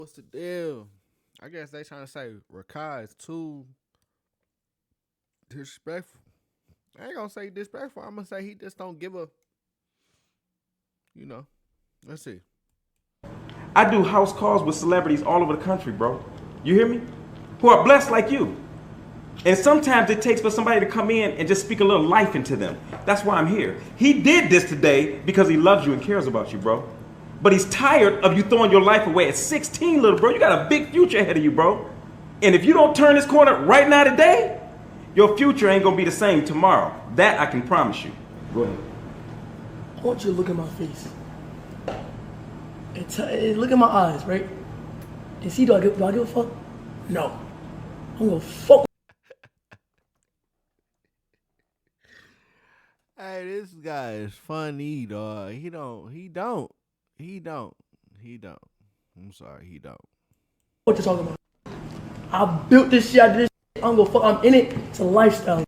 What's the deal? I guess they trying to say Rakai is too disrespectful. I ain't gonna say disrespectful. I'm gonna say he just don't give a. You know. Let's see. I do house calls with celebrities all over the country, bro. You hear me? Who are blessed like you. And sometimes it takes for somebody to come in and just speak a little life into them. That's why I'm here. He did this today because he loves you and cares about you, bro. But he's tired of you throwing your life away at 16, little bro. You got a big future ahead of you, bro. And if you don't turn this corner right now today, your future ain't gonna be the same tomorrow. That I can promise you. Go ahead. I want you to look at my face. And look at my eyes, right? And see, do I give a fuck? No. I'm gonna fuck. Hey, this guy is funny, dog. He don't. I'm sorry, he don't. What you talking about? I built this shit, I did this shit. I'm gonna fuck. I'm in it. It's a lifestyle.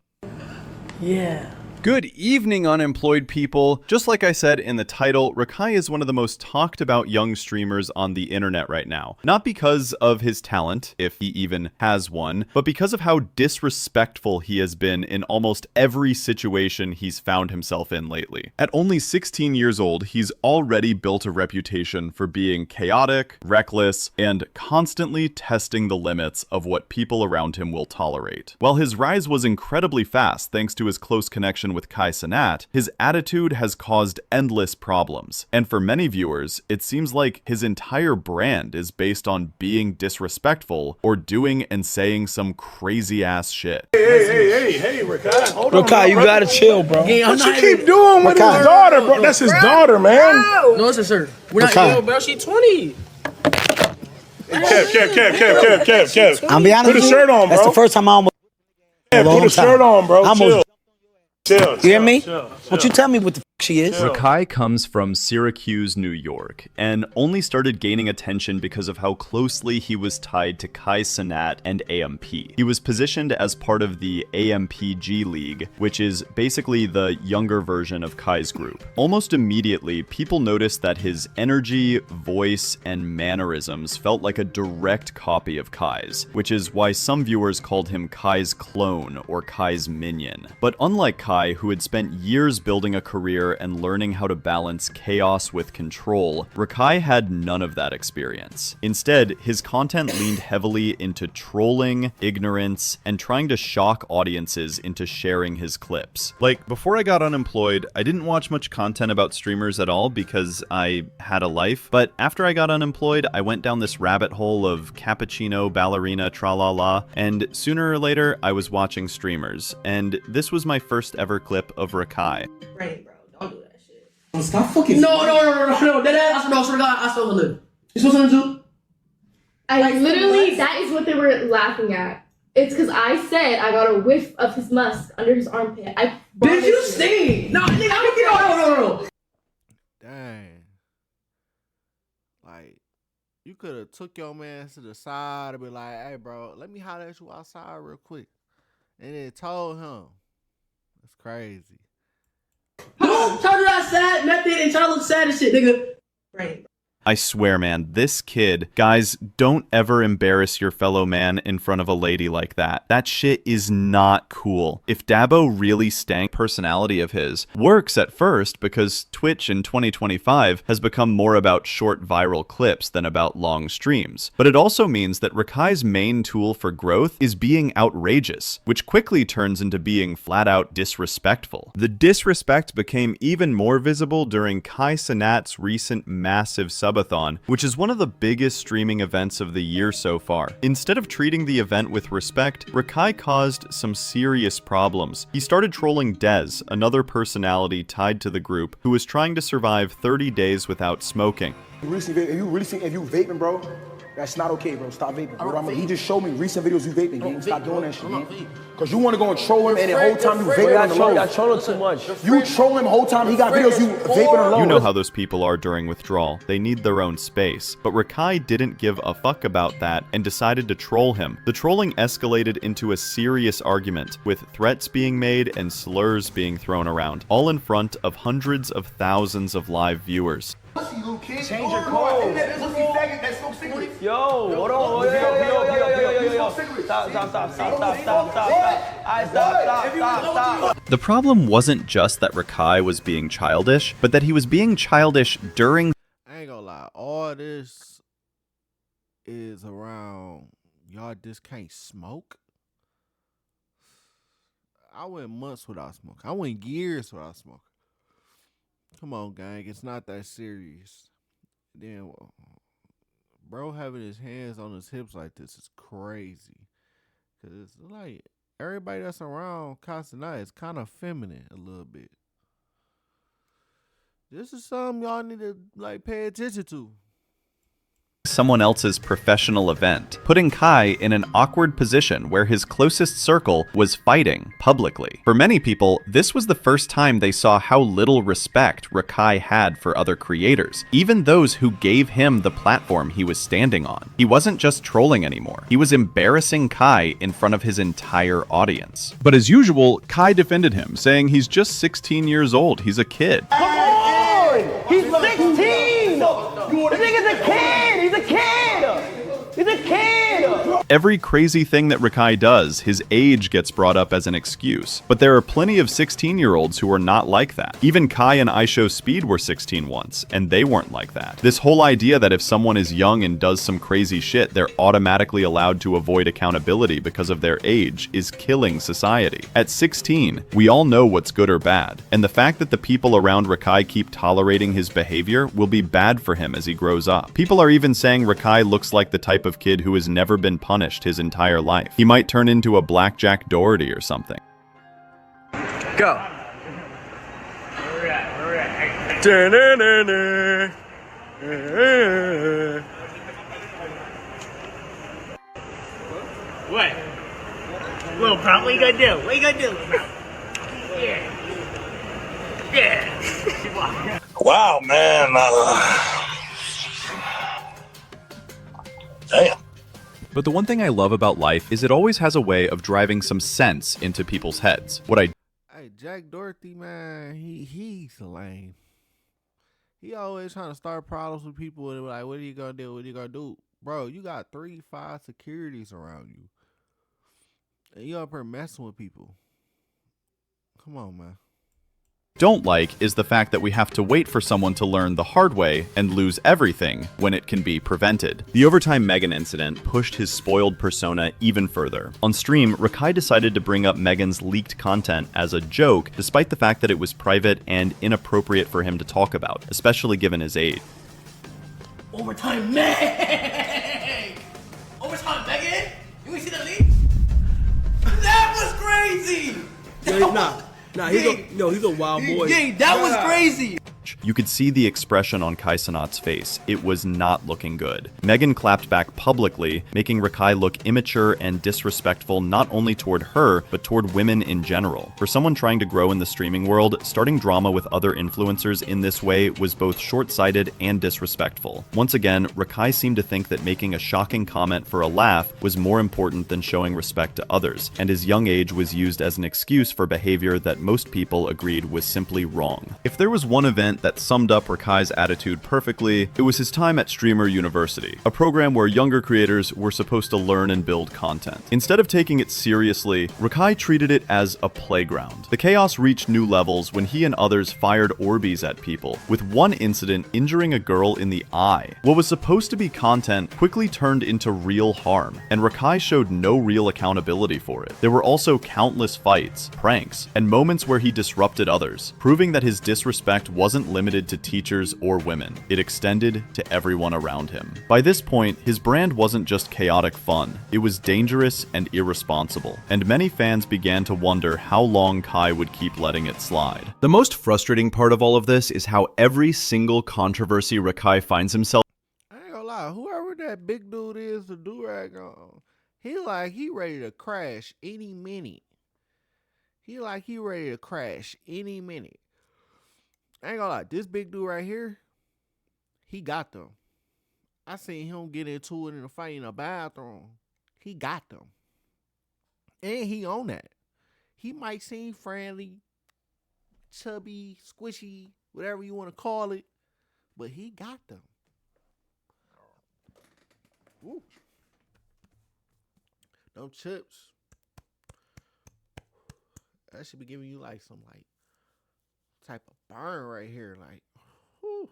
Yeah. Good evening, unemployed people. Just like I said in the title, Rakai is one of the most talked about young streamers on the internet right now. Not because of his talent, if he even has one, but because of how disrespectful he has been in almost every situation he's found himself in lately. At only 16 years old, he's already built a reputation for being chaotic, reckless, and constantly testing the limits of what people around him will tolerate. While his rise was incredibly fast thanks to his close connection with Kai Cenat, his attitude has caused endless problems. And for many viewers, it seems like his entire brand is based on being disrespectful or doing and saying some crazy ass shit. Hey, Rakai, hold on. Rakai, you gotta chill, bro. What you keep doing with his daughter, bro? That's his daughter, man. No, it's a sir. We're not Rakai. ill, bro. She 20. Kev. I'm be honest Put a with you, shirt on, bro. that's the first time I almost. Kev, put a shirt on, bro. Almost. Chill. You hear me? Won't you tell me what the she is? Rakai comes from Syracuse, New York, and only started gaining attention because of how closely he was tied to Kai Cenat and AMP. He was positioned as part of the AMPG League, which is basically the younger version of Kai's group. Almost immediately, people noticed that his energy, voice, and mannerisms felt like a direct copy of Kai's, which is why some viewers called him Kai's clone or Kai's minion. But unlike Kai, who had spent years building a career and learning how to balance chaos with control, Rakai had none of that experience. Instead, his content leaned heavily into trolling, ignorance, and trying to shock audiences into sharing his clips. Like, before I got unemployed, I didn't watch much content about streamers at all because I had a life, but after I got unemployed, I went down this rabbit hole of cappuccino, ballerina, tra-la-la, and sooner or later, I was watching streamers, and this was my first ever clip of Rakai. Right, bro. Don't do that shit. Stop fucking. No. That ass, no, swear to God, I stole her lip. You stole something too? Literally, that is what they were laughing at. It's because I said I got a whiff of his musk under his armpit. Did you see? No. Dang. Like, you could have took your man to the side and be like, hey, bro, let me holler at you outside real quick. And then told him. That's crazy. Try to do that sad method and try to look sad and shit, nigga. Right. I swear, man, this kid, guys, don't ever embarrass your fellow man in front of a lady like that. That shit is not cool. If Dabo really stank personality of his works at first because Twitch in 2025 has become more about short viral clips than about long streams. But it also means that Rakai's main tool for growth is being outrageous, which quickly turns into being flat out disrespectful. The disrespect became even more visible during Kai Cenat's recent massive subathon, which is one of the biggest streaming events of the year so far. Instead of treating the event with respect, Rakai caused some serious problems. He started trolling Dez, another personality tied to the group, who was trying to survive 30 days without smoking. If you vaping, bro, that's not okay, bro. Stop vaping. Bro. He just showed me recent videos you vaping, gang. Stop doing that shit, gang. Cause you want to go and troll him, and the whole time you vaping on the low. I troll him too much. You troll him the whole time. He got videos you vaping on the low. You know how those people are during withdrawal. They need their own space. But Rakai didn't give a fuck about that and decided to troll him. The trolling escalated into a serious argument, with threats being made and slurs being thrown around, all in front of hundreds of thousands of live viewers. Change your clothes. Yo, hold on. Stop. The problem wasn't just that Rakai was being childish, but that he was being childish during. I ain't gonna lie. All this is around y'all just can't smoke. I went months without smoking. I went years without smoking. Come on, gang. It's not that serious. Then, bro having his hands on his hips like this is crazy. Because it's like everybody that's around Casanat is kind of feminine a little bit. This is something y'all need to like pay attention to. Someone else's professional event, putting Kai in an awkward position where his closest circle was fighting publicly. For many people, this was the first time they saw how little respect Rakai had for other creators, even those who gave him the platform he was standing on. He wasn't just trolling anymore, he was embarrassing Kai in front of his entire audience. But as usual, Kai defended him, saying he's just 16 years old, he's a kid. Come on! He's 16! This nigga's a kid! He's a kid! He's a kid! Every crazy thing that Rakai does, his age gets brought up as an excuse. But there are plenty of 16-year-olds who are not like that. Even Kai and IShowSpeed were 16 once, and they weren't like that. This whole idea that if someone is young and does some crazy shit, they're automatically allowed to avoid accountability because of their age is killing society. At 16, we all know what's good or bad, and the fact that the people around Rakai keep tolerating his behavior will be bad for him as he grows up. People are even saying Rakai looks like the type of kid who has never been punished his entire life. He might turn into a Blackjack Doherty or something. Go. What? Little Prompt, what you gonna do? What you gonna do, Little Prompt? Yeah. Wow, man. Damn. But the one thing I love about life is it always has a way of driving some sense into people's heads. Hey, Jack Doherty, man, he's lame. He always trying to start problems with people and like, what are you gonna do? What are you gonna do? Bro, you got 3-5 securities around you. And you up here messing with people. Come on, man. Don't like is the fact that we have to wait for someone to learn the hard way and lose everything when it can be prevented. The Overtime Megan incident pushed his spoiled persona even further. On stream, Rakai decided to bring up Megan's leaked content as a joke, despite the fact that it was private and inappropriate for him to talk about, especially given his age. Overtime Meg! Overtime Megan? You ain't see that leak? That was crazy! He's a wild boy. Yeah, that was crazy! You could see the expression on Kai Cenat's face. It was not looking good. Megan clapped back publicly, making Rakai look immature and disrespectful not only toward her, but toward women in general. For someone trying to grow in the streaming world, starting drama with other influencers in this way was both short-sighted and disrespectful. Once again, Rakai seemed to think that making a shocking comment for a laugh was more important than showing respect to others, and his young age was used as an excuse for behavior that most people agreed was simply wrong. If there was one event that summed up Rakai's attitude perfectly, it was his time at Streamer University, a program where younger creators were supposed to learn and build content. Instead of taking it seriously, Rakai treated it as a playground. The chaos reached new levels when he and others fired Orbeez at people, with one incident injuring a girl in the eye. What was supposed to be content quickly turned into real harm, and Rakai showed no real accountability for it. There were also countless fights, pranks, and moments where he disrupted others, proving that his disrespect wasn't limited to teachers or women. It extended to everyone around him. By this point, his brand wasn't just chaotic fun, it was dangerous and irresponsible, and many fans began to wonder how long Kai would keep letting it slide. The most frustrating part of all of this is how every single controversy Rakai finds himself. I ain't gonna lie, whoever that big dude is, the do-rag on, he ready to crash any minute. He ready to crash any minute. I ain't gonna lie, this big dude right here, he got them. I seen him get into it in a fight in a bathroom. He got them. And he on that. He might seem friendly, chubby, squishy, whatever you want to call it, but he got them. Ooh. Them chips. That should be giving you like some like type of burn right here. Like, whew.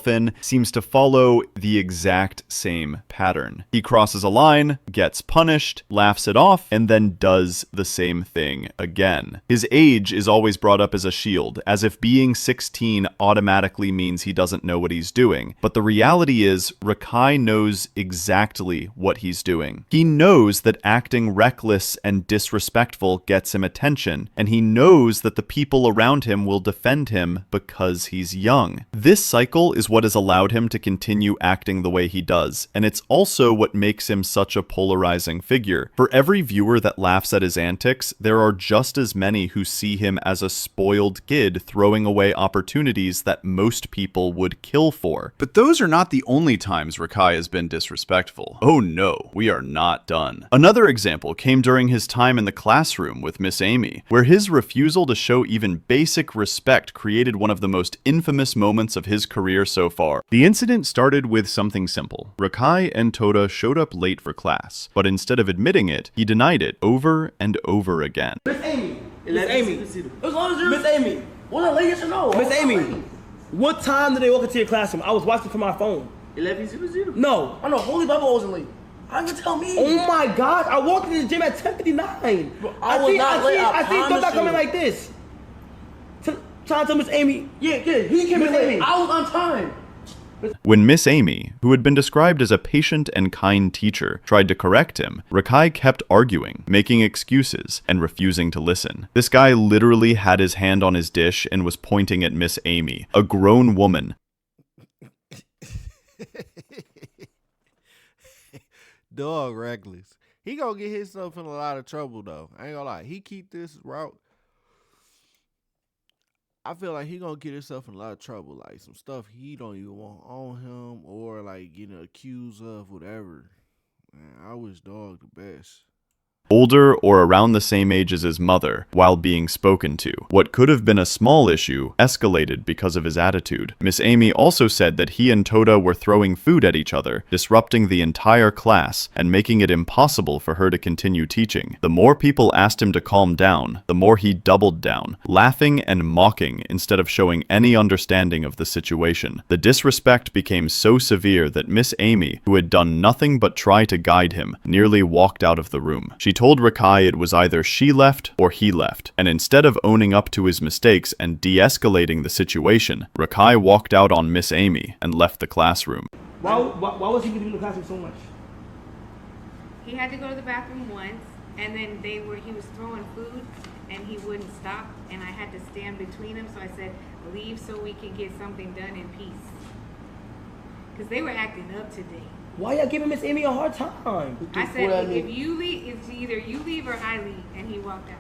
In seems to follow the exact same pattern. He crosses a line, gets punished, laughs it off, and then does the same thing again. His age is always brought up as a shield, as if being 16 automatically means he doesn't know what he's doing. But the reality is, Rakai knows exactly what he's doing. He knows that acting reckless and disrespectful gets him attention, and he knows that the people around him will defend him because he's young. This cycle is what has allowed him to continue acting the way he does, and it's also what makes him such a polarizing figure. For every viewer that laughs at his antics, there are just as many who see him as a spoiled kid throwing away opportunities that most people would kill for. But those are not the only times Rakai has been disrespectful. Oh no, we are not done. Another example came during his time in the classroom with Miss Amy, where his refusal to show even basic respect created one of the most infamous moments of his career so far. The incident started with something simple. Rakai and Toda showed up late for class, but instead of admitting it, he denied it over and over again. Miss Amy. Miss Amy. Miss Amy. Was I late? Yes or no? Miss Amy. What time did they walk into your classroom? I was watching from my phone. 11:00. No. I know Holy Bible wasn't late. How you tell me? Oh my God! I walked into the gym at 10:59. I was not late. I see promise Toda coming you. like this. Trying to tell Miss Amy. Yeah, he came in Miss late. Amy. I was on time. When Miss Amy, who had been described as a patient and kind teacher, tried to correct him, Rakai kept arguing, making excuses, and refusing to listen. This guy literally had his hand on his dish and was pointing at Miss Amy, a grown woman. Dog reckless. He gonna get himself in a lot of trouble though. I ain't gonna lie. He keep this route. I feel like he gonna get himself in a lot of trouble. Like some stuff he don't even want on him, or like getting accused of whatever. Man, I wish dog the best. Older or around the same age as his mother, while being spoken to. What could have been a small issue escalated because of his attitude. Miss Amy also said that he and Toda were throwing food at each other, disrupting the entire class, and making it impossible for her to continue teaching. The more people asked him to calm down, the more he doubled down, laughing and mocking instead of showing any understanding of the situation. The disrespect became so severe that Miss Amy, who had done nothing but try to guide him, nearly walked out of the room. She told Rakai it was either she left or he left, and instead of owning up to his mistakes and de-escalating the situation, Rakai walked out on Miss Amy and left the classroom. Why was he leaving the classroom so much? He had to go to the bathroom once, and then he was throwing food, and he wouldn't stop, and I had to stand between them, so I said, leave so we can get something done in peace. Because they were acting up today. Why y'all giving Miss Amy a hard time? I said, if you leave, it's either you leave or I leave, and he walked out.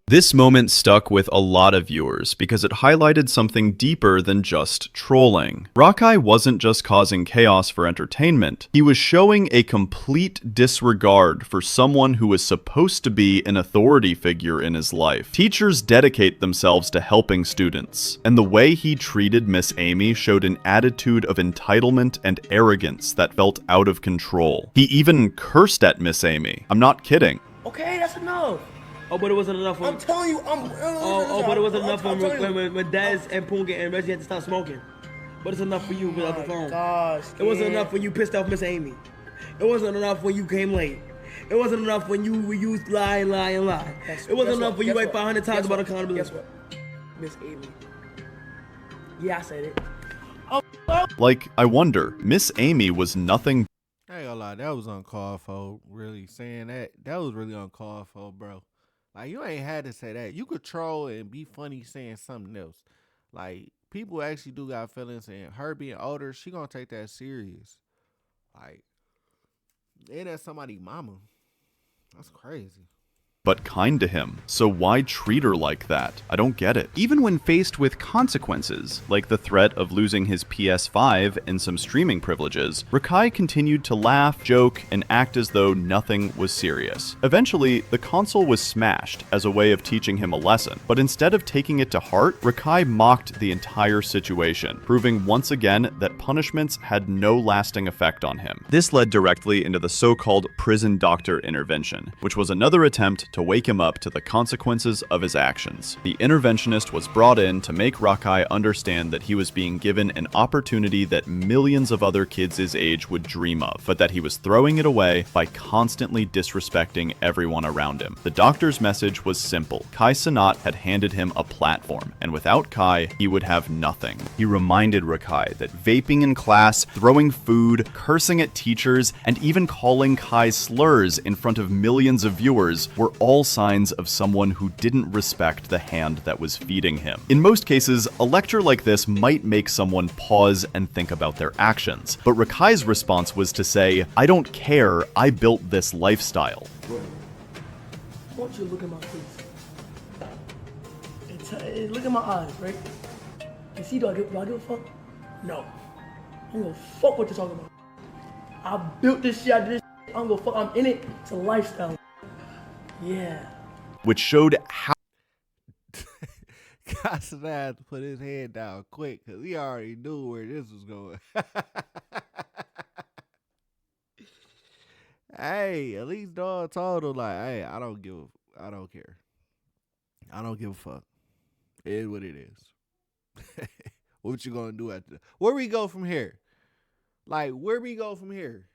This moment stuck with a lot of viewers because it highlighted something deeper than just trolling. Rakai wasn't just causing chaos for entertainment, he was showing a complete disregard for someone who was supposed to be an authority figure in his life. Teachers dedicate themselves to helping students, and the way he treated Miss Amy showed an attitude of entitlement and arrogance that felt out of control. He even cursed at Miss Amy. I'm not kidding. Okay, that's enough. Oh, but it wasn't enough for I'm telling you, but it wasn't enough for when Dez and Punga and Reggie had to stop smoking. But it's enough for you without the phone. Gosh, it wasn't enough when you pissed off Miss Amy. It wasn't enough when you came late. It wasn't enough when you lie. It wasn't enough when you write 500 times about accountability. Guess what? Miss Amy. Yeah, I said it. Like, I wonder, Miss Amy was nothing. I ain't gonna lie, that was uncalled for. Really saying that was really uncalled for, bro. Like, you ain't had to say that. You could troll and be funny saying something else. Like, people actually do got feelings, and her being older, she gonna take that serious. Like, ain't that somebody mama? That's crazy. but kind to him. So why treat her like that? I don't get it. Even when faced with consequences, like the threat of losing his PS5 and some streaming privileges, Rakai continued to laugh, joke, and act as though nothing was serious. Eventually, the console was smashed as a way of teaching him a lesson, but instead of taking it to heart, Rakai mocked the entire situation, proving once again that punishments had no lasting effect on him. This led directly into the so-called prison doctor intervention, which was another attempt to wake him up to the consequences of his actions. The interventionist was brought in to make Rakai understand that he was being given an opportunity that millions of other kids his age would dream of, but that he was throwing it away by constantly disrespecting everyone around him. The doctor's message was simple. Kai Cenat had handed him a platform, and without Kai, he would have nothing. He reminded Rakai that vaping in class, throwing food, cursing at teachers, and even calling Kai slurs in front of millions of viewers were all signs of someone who didn't respect the hand that was feeding him. In most cases, a lecture like this might make someone pause and think about their actions, but Rakai's response was to say, "I don't care, I built this lifestyle." I want you to look at my face. And look at my eyes, right? You see, do I give a fuck? No. I'm gonna fuck what you're talking about. I built this shit, I did this shit. I'm gonna fuck, I'm in it. It's a lifestyle. Yeah. Which showed how Casa had to put his head down quick because he already knew where this was going. Hey, at least dog told him like, hey, I don't care. I don't give a fuck. It is what it is. What you gonna do after that? Where we go from here? Like, where we go from here?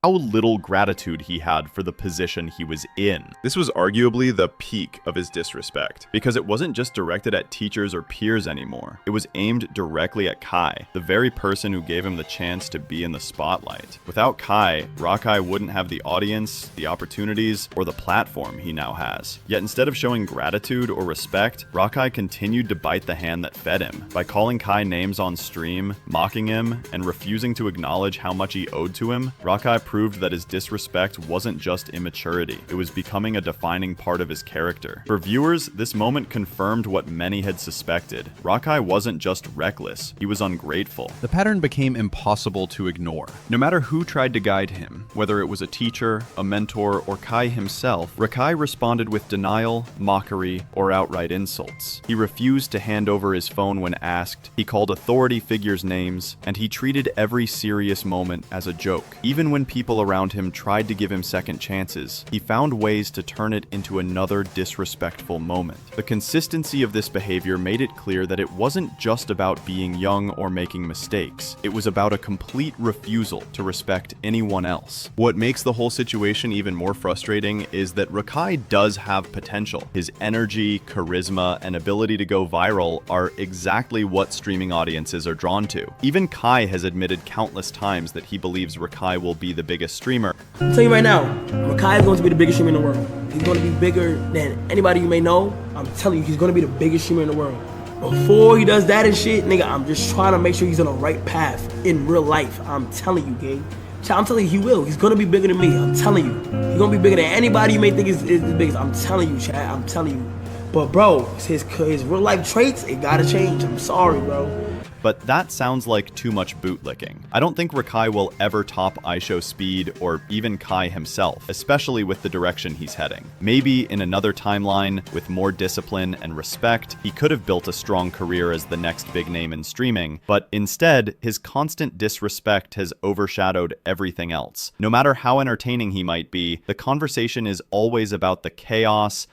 how little gratitude he had for the position he was in. This was arguably the peak of his disrespect, because it wasn't just directed at teachers or peers anymore. It was aimed directly at Kai, the very person who gave him the chance to be in the spotlight. Without Kai, Rakai wouldn't have the audience, the opportunities, or the platform he now has. Yet instead of showing gratitude or respect, Rakai continued to bite the hand that fed him. By calling Kai names on stream, mocking him, and refusing to acknowledge how much he owed to him, Rakai proved that his disrespect wasn't just immaturity, it was becoming a defining part of his character. For viewers, this moment confirmed what many had suspected. Rakai wasn't just reckless, he was ungrateful. The pattern became impossible to ignore. No matter who tried to guide him, whether it was a teacher, a mentor, or Kai himself, Rakai responded with denial, mockery, or outright insults. He refused to hand over his phone when asked, he called authority figures names, and he treated every serious moment as a joke. Even when people around him tried to give him second chances, he found ways to turn it into another disrespectful moment. The consistency of this behavior made it clear that it wasn't just about being young or making mistakes. It was about a complete refusal to respect anyone else. What makes the whole situation even more frustrating is that Rakai does have potential. His energy, charisma, and ability to go viral are exactly what streaming audiences are drawn to. Even Kai has admitted countless times that he believes Rakai will be the biggest streamer. I'm telling you right now, Rakai is going to be the biggest streamer in the world. He's going to be bigger than anybody you may know. I'm telling you, he's going to be the biggest streamer in the world. Before he does that and shit, nigga, I'm just trying to make sure he's on the right path in real life. I'm telling you, gang. I'm telling you, he will. He's going to be bigger than me. I'm telling you. He's going to be bigger than anybody you may think is the biggest. I'm telling you, Chad. I'm telling you. But, bro, his real life traits, it got to change. I'm sorry, bro. But that sounds like too much bootlicking. I don't think Rakai will ever top IShowSpeed or even Kai himself, especially with the direction he's heading. Maybe in another timeline, with more discipline and respect, he could have built a strong career as the next big name in streaming, but instead, his constant disrespect has overshadowed everything else. No matter how entertaining he might be, the conversation is always about the chaos,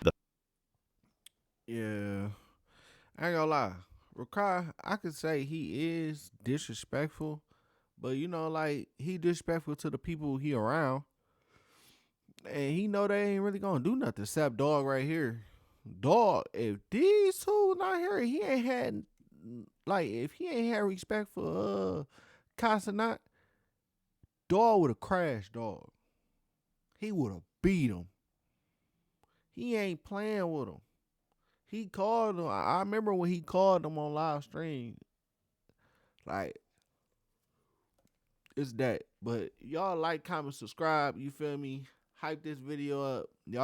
Yeah, I ain't gonna lie. Rakai, I could say he is disrespectful, but you know, like he disrespectful to the people he around, and he know they ain't really gonna do nothing except dog right here. Dog, if these two not here, he ain't had like if he ain't had respect for Casanat, dog would have crashed. Dog, he would have beat him. He ain't playing with him. He called him. I remember when he called him on live stream. Like, it's that. But y'all like, comment, subscribe. You feel me? hype this video up. Y'all